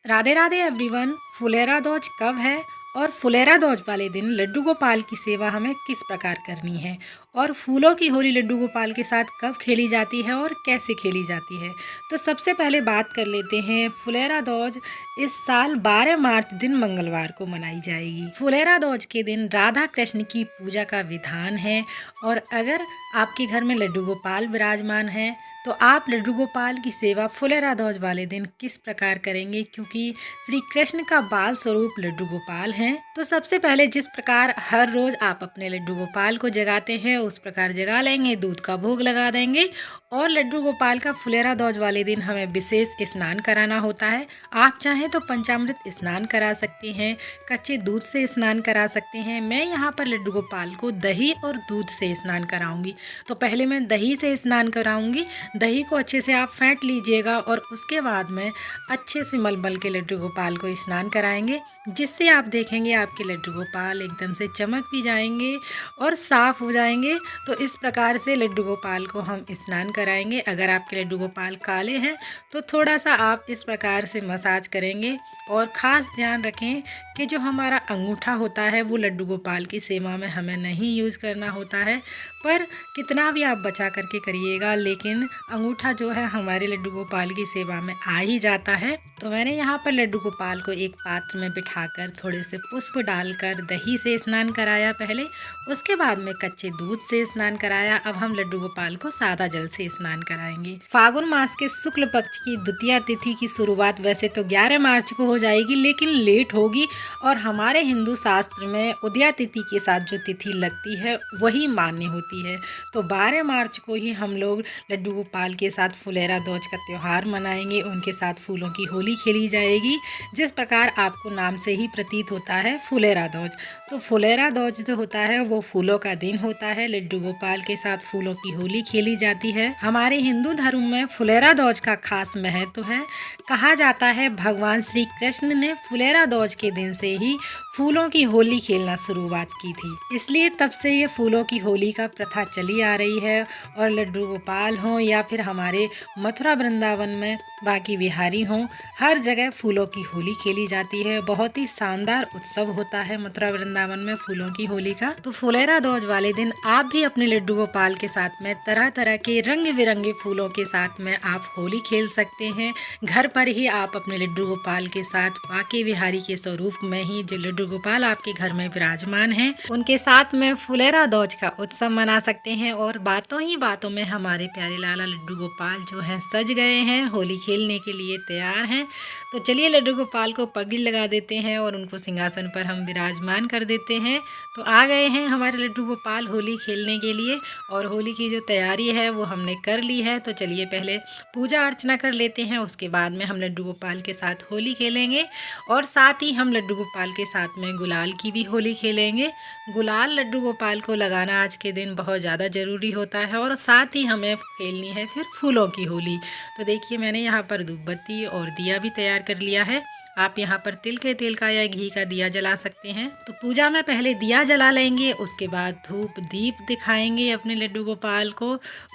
Radhe Radhe everyone. Phulera दौज कब है और फुलेरा दौज वाले दिन लड्डू गोपाल की सेवा हमें किस प्रकार करनी है और फूलों की होली लड्डू गोपाल के साथ कब खेली जाती है और कैसे खेली जाती है। तो सबसे पहले बात कर लेते हैं फुलेरा दौज इस साल 12 मार्च दिन मंगलवार को मनाई जाएगी। फुलेरा दौज के दिन राधा कृष्ण की पूजा का विधान है और अगर आपके घर में लड्डू गोपाल विराजमान है तो आप लड्डू गोपाल की सेवा फुलेरा दौज वाले दिन किस प्रकार करेंगे, क्योंकि श्री कृष्ण का बाल स्वरूप लड्डू गोपाल हैं। तो सबसे पहले जिस प्रकार हर रोज आप अपने लड्डू गोपाल को जगाते हैं उस प्रकार जगा लेंगे, दूध का भोग लगा देंगे और लड्डू गोपाल का फुलेरा दौज वाले दिन हमें विशेष स्नान कराना होता है। आप चाहें तो पंचामृत स्नान करा सकते हैं, कच्चे दूध से स्नान करा सकते हैं। मैं यहाँ पर लड्डू गोपाल को दही और दूध से स्नान कराऊंगी। तो पहले मैं दही से स्नान कराऊंगी। दही को अच्छे से आप फेंट लीजिएगा और उसके बाद में अच्छे से मलमल के लड्डू गोपाल को स्नान कराएंगे, जिससे आप देखेंगे आपके लड्डू गोपाल एकदम से चमक भी जाएंगे और साफ़ हो जाएंगे। तो इस प्रकार से लड्डू गोपाल को हम स्नान कराएंगे। अगर आपके लड्डू गोपाल काले हैं तो थोड़ा सा आप इस प्रकार से मसाज करेंगे और ख़ास ध्यान रखें कि जो हमारा अंगूठा होता है वो लड्डू गोपाल की सेवा में हमें नहीं यूज़ करना होता है, पर कितना भी आप बचा करके करिएगा लेकिन अंगूठा जो है हमारे लड्डू गोपाल की सेवा में आ ही जाता है। तो मैंने यहाँ पर लड्डू गोपाल को एक पात्र में बिठाकर थोड़े से पुष्प डालकर दही से स्नान कराया पहले, उसके बाद में कच्चे दूध से स्नान कराया। अब हम लड्डू गोपाल को सादा जल से स्नान कराएंगे। फागुन मास के शुक्ल पक्ष की द्वितीया तिथि की शुरुआत वैसे तो 11 मार्च को हो जाएगी, लेकिन लेट होगी और हमारे हिंदू शास्त्र में उदया तिथि के साथ जो तिथि लगती है वही मान्य होती है। तो 12 मार्च को ही हम लोग लड्डू गोपाल के साथ फुलेरा दौज का त्यौहार मनाएंगे। उनके साथ फूलों की होली खेली जाएगी, जिस प्रकार आपको नाम से ही प्रतीत होता है फुलेरा दौज। तो फुलेरा दौज जो होता है वो फूलों का दिन होता है। लड्डू गोपाल के साथ फूलों की होली खेली जाती है। हमारे हिंदू धर्म में फुलेरा दौज का खास महत्व है। कहा जाता है भगवान श्री कृष्ण ने फुलेरा दौज के दिन से ही फूलों की होली खेलना शुरुआत की थी, इसलिए तब से ये फूलों की होली का प्रथा चली आ रही है। और लड्डू गोपाल हों या फिर हमारे मथुरा वृंदावन में बाकी बिहारी हों, हर जगह फूलों की होली खेली जाती है। बहुत ही शानदार उत्सव होता है मथुरा वृंदावन में फूलों की होली का। तो फुलेरा दौज वाले दिन आप भी अपने लड्डू गोपाल के साथ में तरह तरह के रंग बिरंगे फूलों के साथ में आप होली खेल सकते हैं। घर पर ही आप अपने लड्डू गोपाल के साथ बाकी बिहारी के स्वरूप में ही जो लड्डू गोपाल आपके घर में विराजमान हैं उनके साथ में फुलेरा दौज का उत्सव मना सकते हैं। और बातों ही बातों में हमारे प्यारे लाला लड्डू गोपाल जो हैं सज गए हैं, होली खेलने के लिए तैयार हैं। तो चलिए लड्डू गोपाल को पगड़ी लगा देते हैं और उनको सिंहासन पर हम विराजमान कर देते हैं। तो आ गए हैं हमारे लड्डू गोपाल होली खेलने के लिए और होली की जो तैयारी है वो हमने कर ली है। तो चलिए पहले पूजा अर्चना कर लेते हैं, उसके बाद में हम लड्डू गोपाल के साथ होली खेलेंगे और साथ ही हम लड्डू गोपाल के साथ में गुलाल की भी होली खेलेंगे। गुलाल लड्डू गोपाल को लगाना आज के दिन बहुत ज़्यादा ज़रूरी होता है और साथ ही हमें खेलनी है फिर फूलों की होली। तो देखिए मैंने यहाँ पर धूप बत्ती और दिया भी तैयार कर लिया है। आप यहाँ पर तिल के तेल का या घी का दिया जला सकते हैं। तो पूजा में पहले दिया जला लेंगे, उसके बाद धूप दीप दिखाएंगे अपने लड्डू गोपाल को।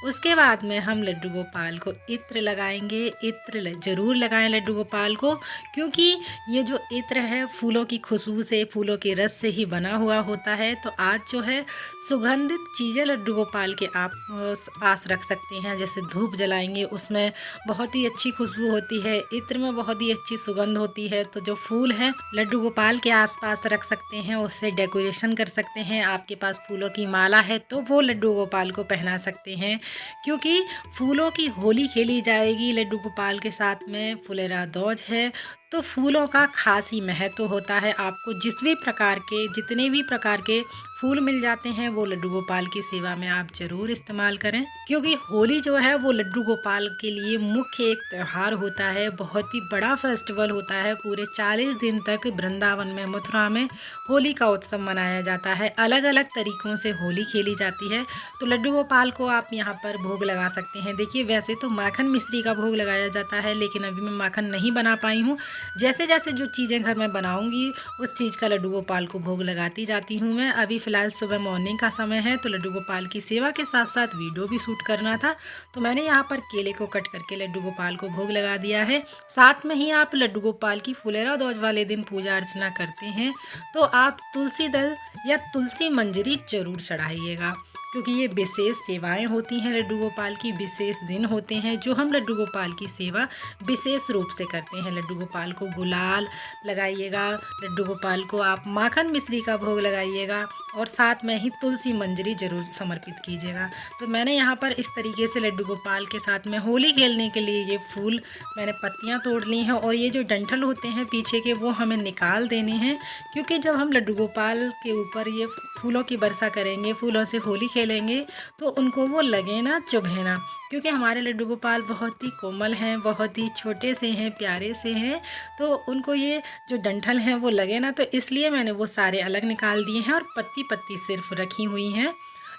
उसके बाद में हम लड्डू गोपाल को इत्र लगाएंगे। इत्र जरूर लगाएं लड्डू गोपाल को, क्योंकि ये जो इत्र है फूलों की खुशबू से, फूलों के रस से ही बना हुआ होता है। तो आज जो है सुगंधित चीज़ें लड्डू गोपाल के आप पास रख सकते हैं। जैसे धूप जलाएंगे उसमें बहुत ही अच्छी खुशबू होती है, इत्र में बहुत ही अच्छी सुगंध होती है। तो जो फूल हैं लड्डू गोपाल के आसपास रख सकते हैं, उससे डेकोरेशन कर सकते हैं। आपके पास फूलों की माला है तो वो लड्डू गोपाल को पहना सकते हैं, क्योंकि फूलों की होली खेली जाएगी लड्डू गोपाल के साथ में। फुलेरा दौज है तो फूलों का खास ही महत्व होता है। आपको जितने भी प्रकार के फूल मिल जाते हैं वो लड्डू गोपाल की सेवा में आप जरूर इस्तेमाल करें, क्योंकि होली जो है वो लड्डू गोपाल के लिए मुख्य एक त्यौहार होता है। बहुत ही बड़ा फेस्टिवल होता है। पूरे 40 दिन तक वृंदावन में, मथुरा में होली का उत्सव मनाया जाता है। अलग अलग तरीक़ों से होली खेली जाती है। तो लड्डू गोपाल को आप यहाँ पर भोग लगा सकते हैं। देखिए वैसे तो माखन मिश्री का भोग लगाया जाता है, लेकिन अभी मैं माखन नहीं बना पाई हूँ, जैसे जैसे जो चीज़ें घर में बनाऊंगी उस चीज़ का लड्डू गोपाल को भोग लगाती जाती हूँ मैं। अभी फ़िलहाल सुबह मॉर्निंग का समय है, तो लड्डू गोपाल की सेवा के साथ साथ वीडियो भी शूट करना था, तो मैंने यहाँ पर केले को कट करके लड्डू गोपाल को भोग लगा दिया है। साथ में ही आप लड्डू गोपाल की फुलेरा दौज वाले दिन पूजा अर्चना करते हैं तो आप तुलसी दल या तुलसी मंजरी जरूर चढ़ाइएगा, क्योंकि ये विशेष सेवाएं होती हैं, लड्डू गोपाल की विशेष दिन होते हैं जो हम लड्डू गोपाल की सेवा विशेष रूप से करते हैं। लड्डू गोपाल को गुलाल लगाइएगा, लड्डू गोपाल को आप माखन मिश्री का भोग लगाइएगा और साथ में ही तुलसी मंजरी जरूर समर्पित कीजिएगा। तो मैंने यहाँ पर इस तरीके से लड्डू गोपाल के साथ में होली खेलने के लिए ये फूल मैंने पत्तियाँ तोड़ ली हैं, और ये जो डंठल होते हैं पीछे के वो हमें निकाल देने हैं, क्योंकि जब हम लड्डू गोपाल के ऊपर ये फूलों की वर्षा करेंगे, फूलों से होली खेलेंगे, तो उनको वो लगे ना, चुभे ना, क्योंकि हमारे लड्डू गोपाल बहुत ही कोमल हैं, बहुत ही छोटे से हैं, प्यारे से हैं, तो उनको ये जो डंठल हैं वो लगे ना, तो इसलिए मैंने वो सारे अलग निकाल दिए हैं और पत्ती पत्ती सिर्फ रखी हुई हैं।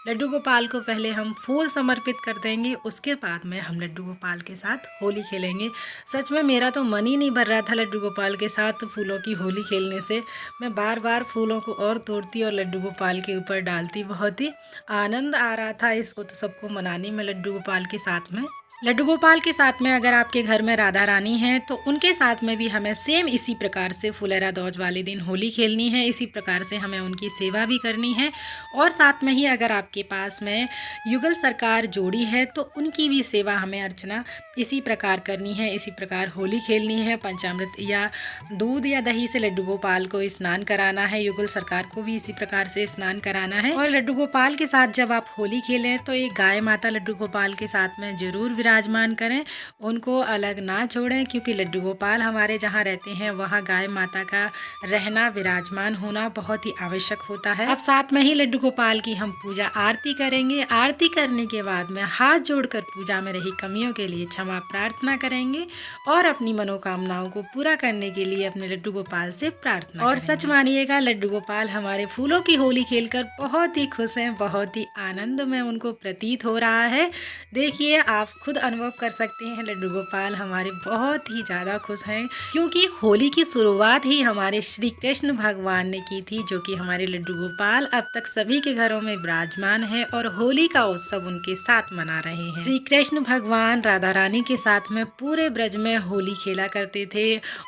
लड्डू गोपाल को पहले हम फूल समर्पित कर देंगे, उसके बाद में हम लड्डू गोपाल के साथ होली खेलेंगे। सच में मेरा तो मन ही नहीं भर रहा था लड्डू गोपाल के साथ फूलों की होली खेलने से। मैं बार बार फूलों को और तोड़ती और लड्डू गोपाल के ऊपर डालती। बहुत ही आनंद आ रहा था इसको तो सबको मनाने में लड्डू गोपाल के साथ में। लड्डू गोपाल के साथ में अगर आपके घर में राधा रानी है तो उनके साथ में भी हमें सेम इसी प्रकार से फुलेरा दौज वाले दिन होली खेलनी है, इसी प्रकार से हमें उनकी सेवा भी करनी है। और साथ में ही अगर आपके पास में युगल सरकार जोड़ी है तो उनकी भी सेवा हमें अर्चना इसी प्रकार करनी है, इसी प्रकार होली खेलनी है। पंचामृत या दूध या दही से लड्डू गोपाल को स्नान कराना है, युगल सरकार को भी इसी प्रकार से स्नान कराना है। और लड्डू गोपाल के साथ जब आप होली खेलें तो एक गाय माता लड्डू गोपाल के साथ में जरूर विराजमान करें, उनको अलग ना छोड़ें, क्योंकि लड्डू गोपाल हमारे जहाँ रहते हैं वहाँ गाय माता का रहना, विराजमान होना बहुत ही आवश्यक होता है। अब साथ में ही लड्डू गोपाल की हम पूजा आरती करेंगे। आरती करने के बाद में हाथ जोड़कर पूजा में रही कमियों के लिए क्षमा प्रार्थना करेंगे और अपनी मनोकामनाओं को पूरा करने के लिए अपने लड्डू गोपाल से प्रार्थना और सच मानिएगा लड्डू गोपाल हमारे फूलों की होली खेलकर बहुत ही खुश हैं, बहुत ही आनंद में उनको प्रतीत हो रहा है। देखिए, आप खुद अनुभव कर सकते हैं, लड्डू गोपाल हमारे बहुत ही ज़्यादा खुश हैं, क्योंकि होली की शुरुआत ही हमारे श्री कृष्ण भगवान ने की थी, जो कि हमारे लड्डू गोपाल अब तक सभी के घरों में विराजमान है और होली का उत्सव उनके साथ मना रहे हैं। श्री कृष्ण भगवान राधा रानी के साथ में पूरे ब्रज में होली खेला करते थे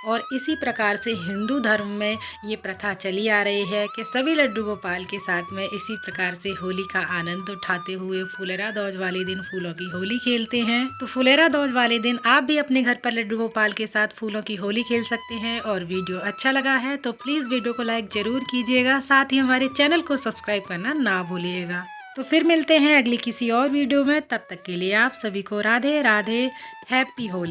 और इसी प्रकार से हिंदू धर्म में ये प्रथा चली आ रही है कि सभी लड्डू गोपाल के साथ में इसी प्रकार से होली का आनंद उठाते हुए फुलेरा दौज वाले दिन फूलों की होली खेलते हैं। तो फुलेरा दौज वाले दिन आप भी अपने घर पर लड्डू गोपाल के साथ फूलों की होली खेल सकते हैं। और वीडियो अच्छा लगा है तो प्लीज़ वीडियो को लाइक जरूर कीजिएगा, साथ ही हमारे चैनल को सब्सक्राइब करना ना भूलिएगा। तो फिर मिलते हैं अगली किसी और वीडियो में, तब तक के लिए आप सभी को राधे राधे, हैप्पी होली।